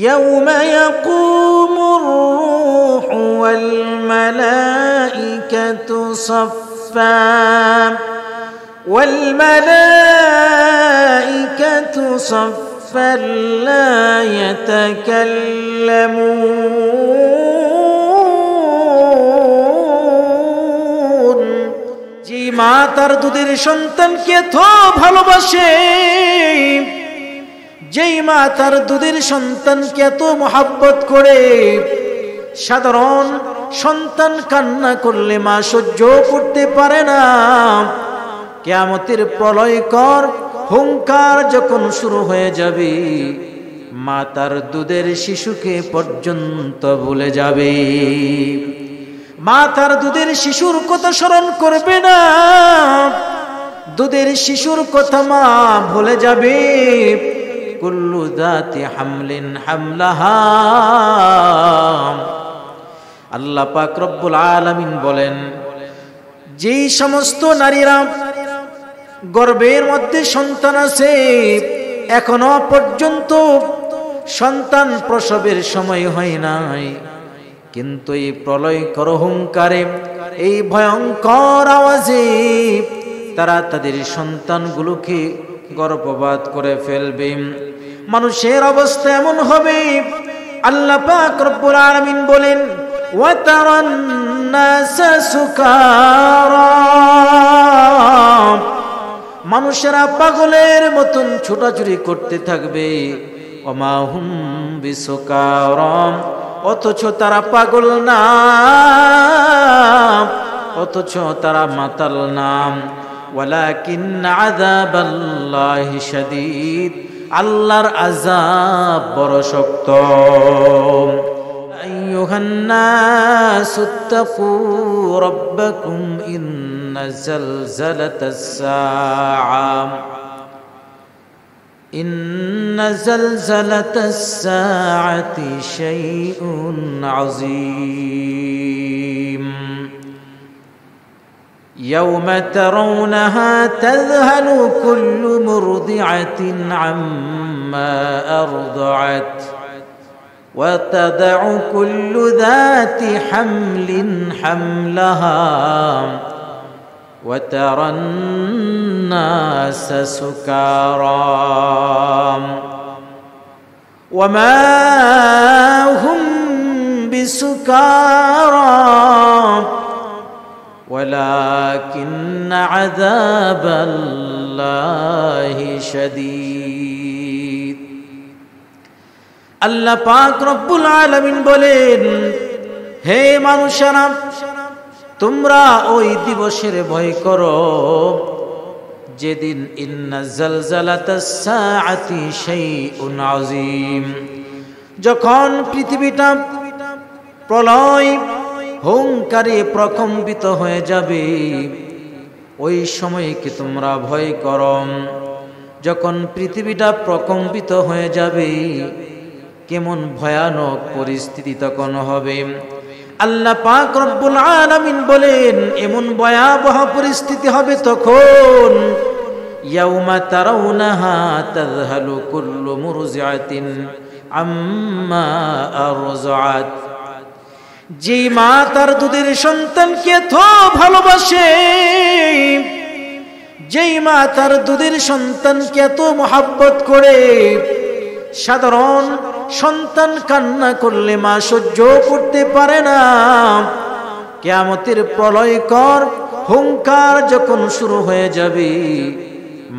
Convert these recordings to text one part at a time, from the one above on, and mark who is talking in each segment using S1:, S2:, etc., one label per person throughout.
S1: ইয়াউমা ইয়াকুমুর রূহু ওয়াল মালাইকাতু সাফফা ওয়াল মালাইকাতু সাফফান লা ইয়াতাকাল্লামুন। যে মা তার দুধের সন্তানকে এত ভালোবাসে, যেই মা তার দুধের সন্তানকে এত মহব্বত করে, সাধারণ সন্তান কান্না করলে মা সহ্য করতে পারে না, কিয়ামতের প্রলয়কর হুঙ্কার যখন শুরু হয়ে যাবে, মা তার দুধের শিশুকে পর্যন্ত ভুলে যাবে। মা তার দুধের শিশুর কথা স্মরণ করবে না, দুধের শিশুর কথা মা ভুলে যাবে। কুল্লু যাতি হামলিন হামলাহা। আল্লাহ পাক রব্বুল আলামিন বলেন, যেই সমস্ত নারীরা গর্ভের মধ্যে সন্তান আছে, এখনো পর্যন্ত সন্তান প্রসবের সময় হয় নাই, কিন্তু এই প্রলয়কর হুঙ্কারে, এই ভয়ঙ্কর আওয়াজে তারা তাদের সন্তানগুলোকে গর্ভপাত করে ফেলবে। মানুষের অবস্থা এমন হবে, আল্লাহ পাক রব্বুল আলামিন বলেন, ওয়া তারান নাসা সুকারা। মানুষেরা পাগলের মতন ছোটাছুটি করতে থাকবে। ওমা হুম বিসুকারা, অথচ তারা পাগল না, অথচ তারা মাতাল না। ওয়ালাকিন আযাবাল্লাহি শাদীদ, আল্লাহর আযাব বড় শক্ত। আইয়ুহান নাসুত্তাকু রাব্বাকুম ইন্না যালজালাতাস সাআ ইন্না যালজালাতাস সাআতি শাইউন আযীম। يوم ترونها تذهل كل مرضعة عما أرضعت وتضع كل ذات حمل حملها وترى الناس سكارى وما هم بسكارى ولكن عذاب الله شديد। আল্লাহ পাক রব্বুল আলামিন বলেন, হে মানুষেরা, তোমরা ওই দিবসের ভয় করো যেদিন ইন্না যালজালাতাস সাআতি শাইউন আযীম, যখন পৃথিবীটা প্রলয় হুঙ্কারে প্রকম্পিত হয়ে যাবে, ওই সময়কে তোমরা ভয় করো। যখন পৃথিবীটা প্রকম্পিত হয়ে যাবে, কেমন ভয়ানক পরিস্থিতি তখন হবে। আল্লাহ পাক রব্বুল আলামিন বলেন, এমন ভয়াবহ পরিস্থিতি হবে তখন, ইয়াউমা তারাউনাহা তাযহালু কুল্লু মুরজিআতিন আম্মা আরযাআত। যে মা তার দুধের সন্তানকে এত ভালোবাসে, যেই মা তার দুধের সন্তানকে এত মহব্বত করে, সাধারণ সন্তান কান্না করলে মা সহ্য করতে পারে না, কিয়ামতের প্রলয়কর হুঙ্কার যখন শুরু হয়ে যাবে,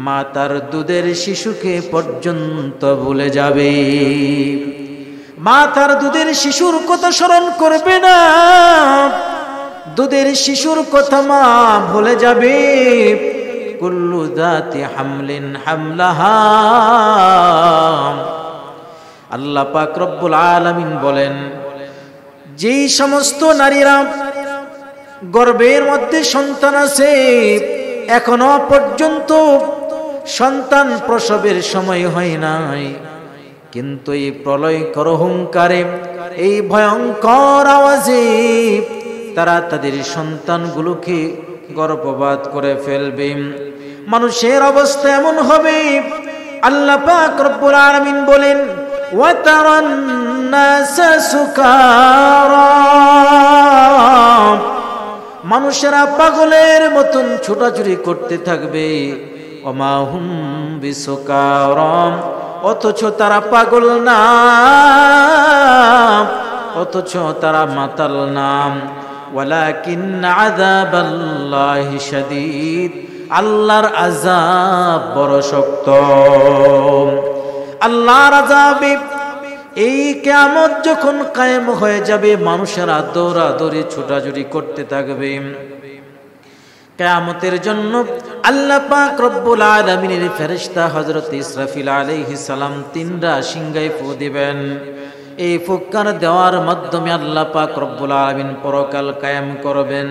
S1: মা তার দুধের শিশুকে পর্যন্ত ভুলে যাবে। মা তার দুধের শিশুর কথা স্মরণ করবে না, দুধের শিশুর কথা মা ভুলে যাবে। কুল্লু যাতি হামলিন হামলাহা। আল্লাহ পাক রব্বুল আলামিন বলেন, যেই সমস্ত নারীরা গর্ভের মধ্যে সন্তান আছে, এখনো পর্যন্ত সন্তান প্রসবের সময় হয় নাই, কিন্তু এই প্রলয়কর হুঙ্কারে, এই ভয়ঙ্কর আওয়াজে তারা তাদের সন্তানগুলোকে গর্ভপাত করে ফেলবে। মানুষের অবস্থা এমন হবে, আল্লাহ পাক রব্বুল আলামিন বলেন, وترى الناس سكارى মানুষেরা পাগলের মতন ছোটাছুটি করতে থাকবে ওমা হুম বিসুকারা অথচ তারা পাগল না অথচ তারা মাতাল না ওয়ালাকিন আযাবাল্লাহি শাদীদ আল্লাহর আযাব বড় শক্ত আল্লাহর আযাবে এই কিয়ামত যখন কায়েম হয়ে যাবে মানুষেরা দৌড়াদৌড়ি ছোটাছুটি করতে থাকবে কিয়ামতের জন্য আল্লাহ পাক রব্বুল আলামিনের ফেরেশতা হযরত ইসরাফিল আলাইহিস সালাম তিনটা সিংহায় ফু দিবেন এই ফুৎকার দেওয়ার মাধ্যমে আল্লাহ পাক রব্বুল আলামিন পরকাল কায়েম করবেন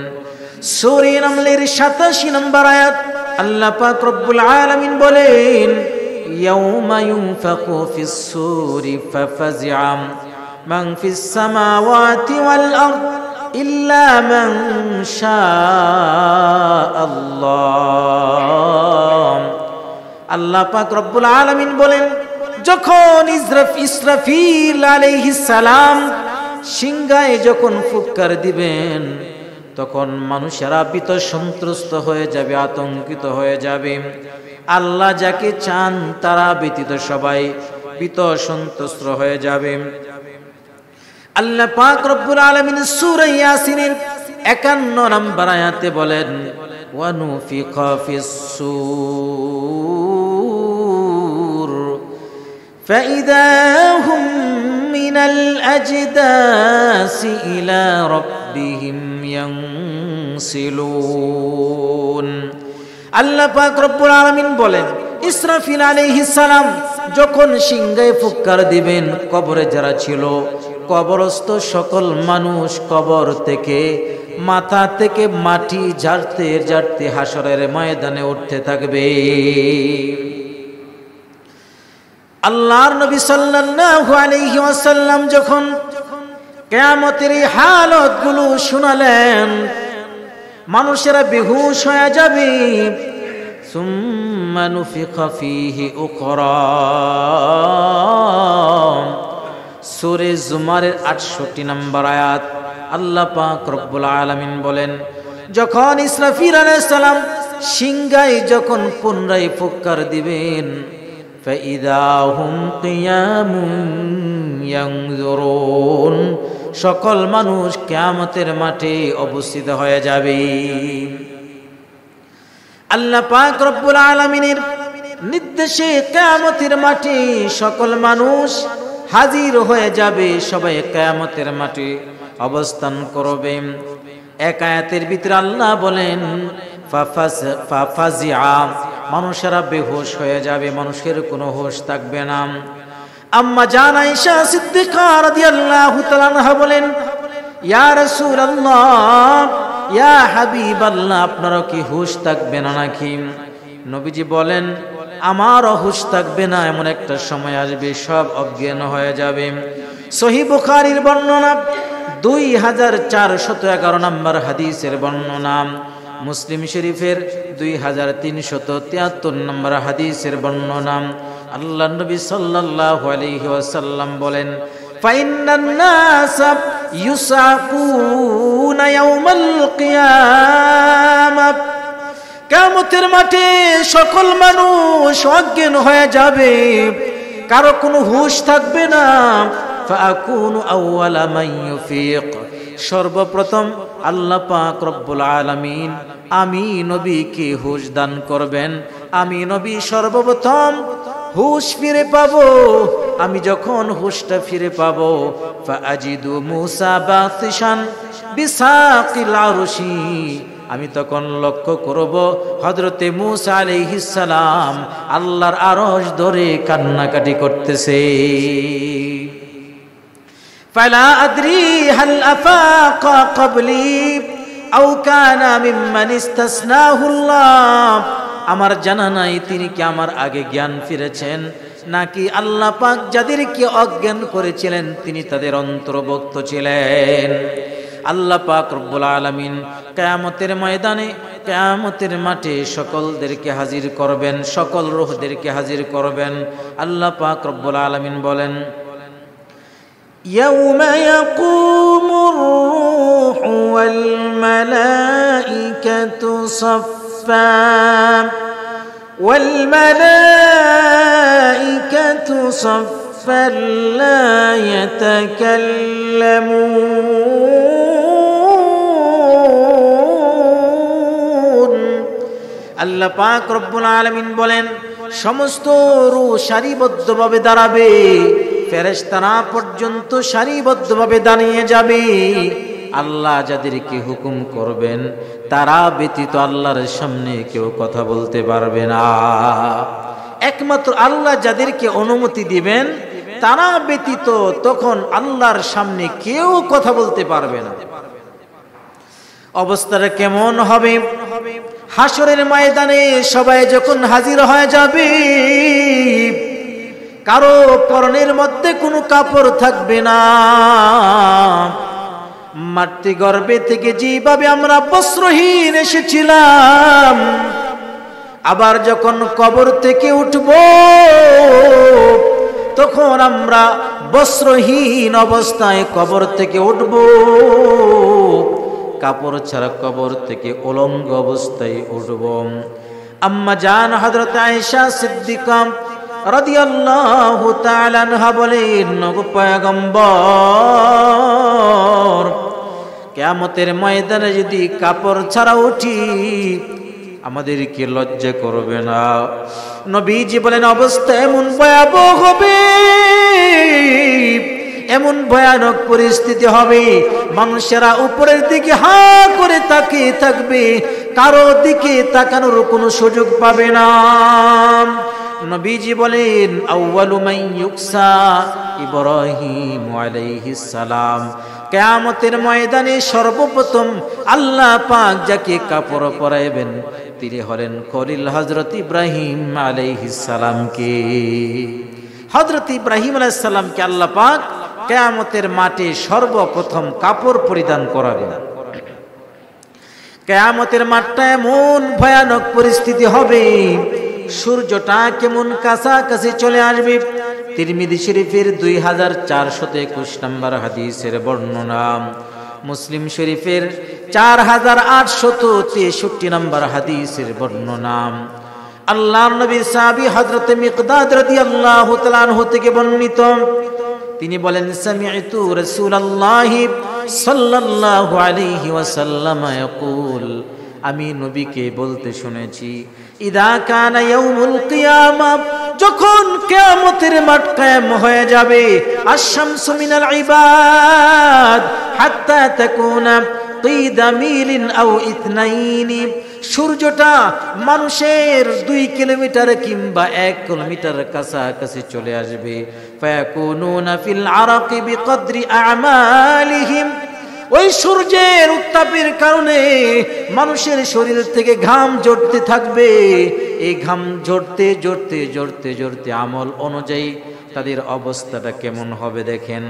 S1: সূরা নামলের 87 নম্বর আয়াত আল্লাহ পাক রব্বুল আলামিন বলেন ইয়াউমা ইউনফাকু ফিস সূরি ফাফাজিআ মান ফিস সামাওয়াতি ওয়াল আরদ ইল্লা মান শাআল্লাহ আল্লাহ পাক রব্বুল আলামিন বলেন যখন ইসরাফিল আলাইহিস সালাম সিংহায় যখন ফুৎকার দিবেন তখন মানুষেরা ভীত সন্ত্রস্ত হয়ে যাবে আতঙ্কিত হয়ে যাবে আল্লাহ যাকে চান তারা ব্যতীত সবাই ভীত সন্ত্রস্ত হয়ে যাবে আল্লাহ পাক রব্বুল আলামিন সূরা ইয়াসিনের 51 নম্বর আয়াতে বলেন ওয়া নুফিকা ফিস সূর ফাইদা হুম মিনাল আজদাসি ইলা রাব্বিহিম ইয়ানসিলুন আল্লাহ পাক রব্বুল আলামিন বলেন ইসরাফিল আলাইহিস সালাম যখন সিংহায় ফুৎকার দিবেন কবরে যারা ছিল কবরস্থ সকল মানুষ কবর থেকে মাথা থেকে মাটি ঝাড়তে ঝাড়তে হাসরের ময়দানে উঠতে থাকবে আল্লাহর নবী সাল্লাল্লাহু আলাইহি ওয়াসাল্লাম যখন কিয়ামতের এই হালতগুলো শুনালেন মানুষেরা বেহুশ হয়ে যাবে সুম্মা নুফিখা ফীহি উখরা সূরা জুমারের 68 নম্বর আয়াত আল্লাহ পাক রব্বুল আলামিন বলেন যখন ইসরাফিল আলাইহিস সালাম সিংহায় যখন পুনরায় ফুৎকার দিবেন ফাইদা হুম কিয়ামুন ইয়ানজুরুন সকল মানুষ কিয়ামতের মাঠে অবস্থিত হয়ে যাবে আল্লাহ পাক রব্বুল আলামিনের নির্দেশে কিয়ামতের মাঠে সকল মানুষ হাজির হয়ে যাবে সবাই কিয়ামতের মাঠে অবস্থান করবে এক আয়াতের ভিতরে আল্লাহ বলেন ফাফাজিআ মানুষেরা বেহুশ হয়ে যাবে মানুষের কোনো হুঁশ থাকবে না আম্মা জান আয়েশা সিদ্দিকা রাদিয়াল্লাহু তাআলা আনহা বলেন ইয়া রাসূলুল্লাহ ইয়া হাবিবাল্লাহ আপনারও কি হুঁশ থাকবে না নাকি নবীজি বলেন আমারও হুঁশ থাকবে না এমন একটা সময় আসবে সব অজ্ঞান হয়ে যাবে সহিহ বুখারীর বর্ণনা 2411 নম্বর হাদিসের বর্ণনা মুসলিম শরীফের 2373 নম্বর হাদিসের বর্ণনা আল্লাহর নবী সাল্লাল্লাহু আলাইহি ওয়াসাল্লাম বলেন ফাইন্নান নাসা ইউসাকুনা ইয়াউমাল কিয়ামাহ কিয়ামতের মাঠে সকল মানুষ অজ্ঞান হয়ে যাবে কারো কোনো হুঁশ থাকবে না ফাআকুনু আউওয়ালা মান ইউফিক সর্বপ্রথম আল্লাহ পাক রব্বুল আলামিন আমি নবীকে হুঁশ দান করবেন আমি নবী সর্বপ্রথম হুঁশ ফিরে পাবো আমি যখন হুঁশটা ফিরে পাবো ফাআজিদু মূসা বাতিশান বিসাকিল আরশি আমি তখন লক্ষ্য করব হযরতে মূসা আলাইহিস সালাম আল্লাহর আরশ ধরে কান্নাকাটি করতেছে ফালা আদরি হাল আফাকা ক্বাবলি আও কানা মিম্মান ইসতাসনাহুল্লাহ আমার জানা নাই তিনি কি আমার আগে জ্ঞান ফিরেছেন নাকি আল্লাহ পাক যাদেরকে অজ্ঞান করেছিলেন তিনি তাদের অন্তর্ভুক্ত ছিলেন আল্লাহ পাক রব্বুল আলামিন কিয়ামতের ময়দানে কিয়ামতের মাঠে সকলদেরকে হাজির করবেন সকল রূহদেরকে হাজির করবেন আল্লাহ পাক রব্বুল আলামিন বলেন ইয়াউমা ইয়াকুমুর রূহু ওয়াল মালাইকাতু সাফফা ওয়াল মালাইকাতু সাফফান লা ইয়াতাকাল্লামুন। আল্লাহ পাক রব্বুল আলামিন বলেন, সমস্ত রূহ সারিবদ্ধভাবে দাঁড়াবে, ফেরেশতারা পর্যন্ত সারিবদ্ধভাবে দাঁড়িয়ে যাবে। আল্লাহ যাদেরকে হুকুম করবেন তারা ব্যতীত আল্লাহর সামনে কেউ কথা বলতে পারবে না। একমাত্র আল্লাহ যাদেরকে অনুমতি দিবেন তারা ব্যতীত তখন আল্লাহর সামনে কেউ কথা বলতে পারবে না। অবস্থাটা কেমন হবে? হাসরের ময়দানে সবাই যখন হাজির হয়ে যাবে, কারো পরনের মধ্যে কোনো কাপড় থাকবে না। মাতৃ গর্ভে থেকে যেভাবে আমরা বস্ত্রহীন এসেছিলাম, আবার যখন কবর থেকে উঠব তখন আমরা বস্ত্রহীন অবস্থায় কবর থেকে উঠব, কাপড় ছাড়া কবর থেকে উলঙ্গ অবস্থায় উঠব। আম্মা জান হযরত আয়েশা সিদ্দিকা রাদিয়াল্লাহু তাআলা আনহা বলেন, নবী পয়গম্বর, কিয়ামতের ময়দানে যদি কাপড় ছাড়া উঠি আমাদেরকে লজ্জা করবে না? নবীজি বলেন, অবস্থা এমন ভয়াবহ হবে, এমন ভয়ানক পরিস্থিতি হবে, মানুষেরা উপরের দিকে হা করে তাকিয়ে থাকবে, কারো দিকে তাকানোর কোনো সুযোগ পাবে না। নবীজি বলেন, আউয়ালু মান ইউকসা ইব্রাহিম আলাইহিস সালাম, কিয়ামতের ময়দানে সর্বপ্রথম আল্লাহ পাক যাকে কাপড় পরাইবেন তিনি হলেন খলিল হযরত ইব্রাহিম আলাইহিস সালামকে। হযরত ইব্রাহিম আলাইহিস সালামকে আল্লাহ পাক কিয়ামতের মাঠে সর্বপ্রথম কাপড় পরিধান করাবেন। কিয়ামতের মাঠটা এমন ভয়ানক পরিস্থিতি হবে, সূর্যটা কেমন কাছাকাছি চলে আসবে। তিরমিজি শরীফের 2421 নম্বর হাদিসের বর্ণনা, মুসলিম শরীফের 4863 নম্বর হাদিসের বর্ণনা। আল্লাহর নবী সাহাবী হযরত মিকদাদ রাদিয়াল্লাহু তাআলা আনহু থেকে বর্ণিত, তিনি বলেন, সামি'তু রাসূলুল্লাহি সাল্লাল্লাহু আলাইহি ওয়াসাল্লাম ইয়াকুল, আমি নবীকে বলতে শুনেছি, ইদা কানা ইয়াউমুল কিয়ামা, যখন কিয়ামতের মাঠ কায়েম হয়ে যাবে, আশ-শামসু মিনাল ইবাদ হাত্তা তাকুনা কিদা মিলিন আও ইথনাইনি, সূর্যটা মানুষের 2 কিলোমিটার কিংবা 1 কিলোমিটার কাছাকাছি চলে আসবে। ফায়াকুনুনা ফিল আরাকি বিকদরি আমালিহিম, ওই সূর্যের উত্তাপের কারণে মানুষের শরীর থেকে ঘাম ঝরতে থাকবে। এই ঘাম ঝরতে ঝরতে ঝরতে ঝরতে আমল অনুযায়ী তাদের অবস্থাটা কেমন হবে দেখেন।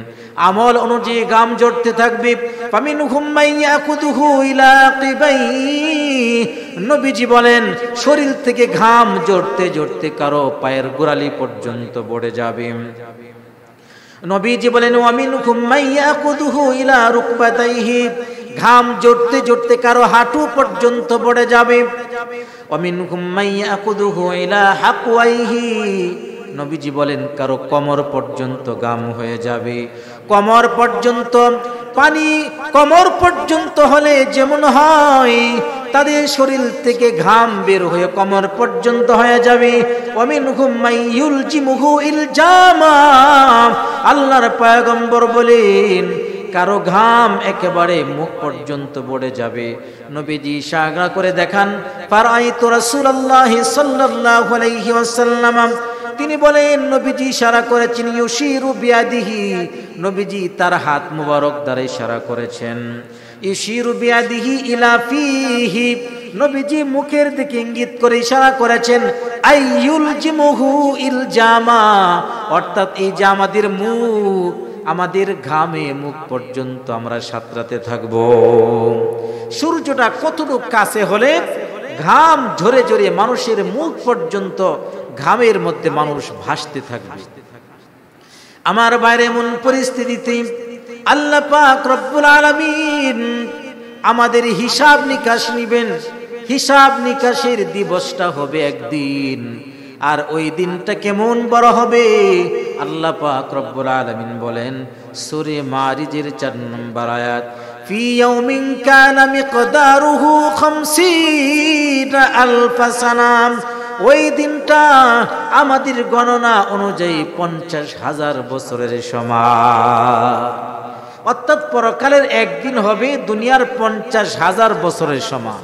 S1: আমল অনুযায়ী ঘাম ঝরতে থাকবে। ফামিনহুম মাইয়াকুদুহু ইলা কিবাই, নবীজি বলেন শরীর থেকে ঘাম ঝরতে ঝরতে কারো পায়ের গোড়ালি পর্যন্ত পড়ে যাবে। নবীজি বলেন, ওয়ামিনকুম মাইয়াকুদুহু ইলা রুকবাতাইহি, ঘাম ঝরতে ঝরতে কারো হাঁটু পর্যন্ত পড়ে যাবে। ওয়ামিনকুম মাইয়াকুদুহু ইলা হাকওয়াইহি, নবীজি বলেন কারো কোমর পর্যন্ত ঘাম হয়ে যাবে। কোমর পর্যন্ত পানি, কোমর পর্যন্ত হলে যেমন হয় তাদের শরীর থেকে ঘাম বের হয়ে কোমর পর্যন্ত হয়ে যাবে। ওয়ামিনহুম মাইয়ুলজিমুহু ইলজামা, আল্লাহর পয়গম্বর বলেন কারো ঘাম একেবারে মুখ পর্যন্ত পড়ে যাবে। নবীজি ইশারা করে দেখান, ফারাইতু রাসূলুল্লাহি সাল্লাল্লাহু আলাইহি ওয়াসাল্লাম, তিনি বলেন নবীজি ইশারা করেছেন, ইউশিরু বিয়াদিহি, নবীজি তার হাত মুবারক দ্বারা ইশারা করেছেন। ইউশিরু বিয়াদিহি ইলা ফিহি, নবীজি মুখের দিকে ইঙ্গিত করে ইশারা করেছেন, আইয়ুলজিমুহু ইলজামা, অর্থাৎ এই যে আমাদের মুখ, আমাদের ঘামে মুখ পর্যন্ত আমরা সাঁতরাতে থাকব। সূর্যটা কতটুকু কাছে হলে ঘাম ঝরে ঝরে মানুষের মুখ পর্যন্ত ঘামের মধ্যে মানুষ ভাসতে থাকবে। আমার বাইরে এমন পরিস্থিতিতে আল্লাহ পাক রব্বুল আলামিন আমাদের হিসাব নিকাশ নিবেন। হিসাব নিকাশের দিবসটা হবে একদিন, আর ওই দিনটা কেমন বড় হবে আল্লাহ পাক রব্বুল আলামিন বলেন সূরা মারিজের 4 নম্বর আয়াত, ফি ইয়াউমিন কানা মিকদারুহু 50,000 সানা। ওই দিনটা আমাদের গণনা অনুযায়ী 50,000 বছরের সমান। অর্থাৎ পরকালের একদিন হবে দুনিয়ার 50,000 বছরের সমান।